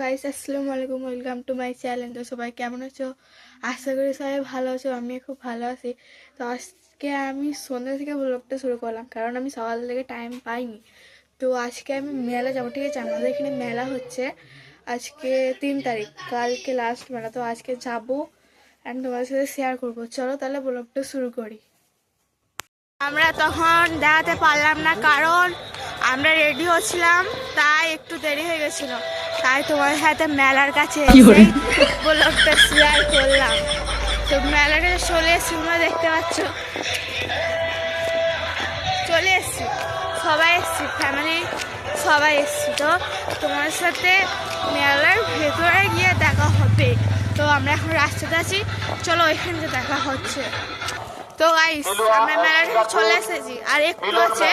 Guys, আসসালামু আলাইকুম, welcome to my channel. তো সবাই কেমন আছো? আশা করি সবাই ভালো আছো। আমি খুব ভালো আছি। তো আজকে আমি সন্ধ্যা থেকে ব্লগটা শুরু করলাম, কারণ আমি সকাল থেকে টাইম পাইনি। তো আজকে আমি মেলা যাবো, ঠিক আছে? আমাদের এখানে মেলা হচ্ছে আজকে 3 তারিখ, কালকে লাস্ট মেলা। তো আজকে যাবো অ্যান্ড তোমাদের সাথে শেয়ার করবো। চলো তাহলে ব্লগটা শুরু করি। আমরা তখন দেখাতে পারলাম না, কারণ আমরা রেডি হচ্ছিলাম, তাই একটু দেরি হয়ে গেছিল। তাই তোমার সাথে মেলার কাছে ব্লগটা শেয়ার করলাম। তো মেলাটা চলে এসছি, তোমরা দেখতে পাচ্ছ, চলে এসছি, সবাই এসছি, ফ্যামিলি সবাই এসছি। তো তোমার সাথে মেলার ভেতরে গিয়ে দেখা হবে। তো আমরা এখন রাস্তাতে আছি, চলো এখানে দেখা হচ্ছে। তো গাইস, আমরা মেলায় চলে এসেছি, আর একটু আছে।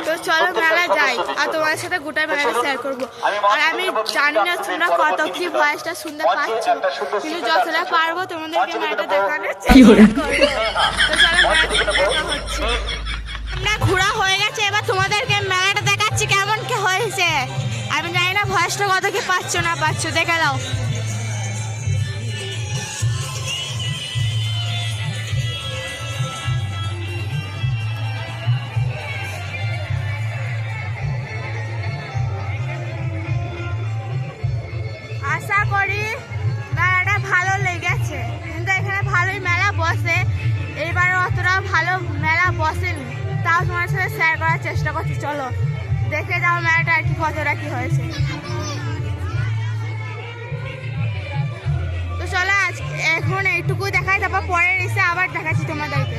তো চলো মেলায় যাই, আর তোমার সাথে গোটা মেলাটা শেয়ার করবো। আর আমি জানি না তোমরা কত কি ভয়েসটা শুনতে পাচ্ছ, কিন্তু যতটা পারবো তোমাদেরকে মেলাটা দেখানোর চেষ্টা করবো। তো চলো মেলাটা দেখা হচ্ছে। আমরা ঘোরা হয়ে গেছে, এবার তোমাদেরকে মেলাটা দেখাচ্ছি কেমন কি হয়েছে। আমি জানি না ভয়েসটা কত কি পাচ্ছ না পাচ্ছ, দেখে দাও। আশা করি মেলাটা ভালো লেগেছে, কিন্তু এখানে ভালোই মেলা বসে। এইবার অতটা ভালো মেলা বসেনি, তাও তোমার সাথে শেয়ার করার চেষ্টা করছি। চলো দেখে যাও মেলাটা আর কি কতটা কি হয়েছে। তো চলো আজ এখন এইটুকু দেখাই, তারপর পরে এসে আবার দেখাচ্ছি তোমাদেরকে।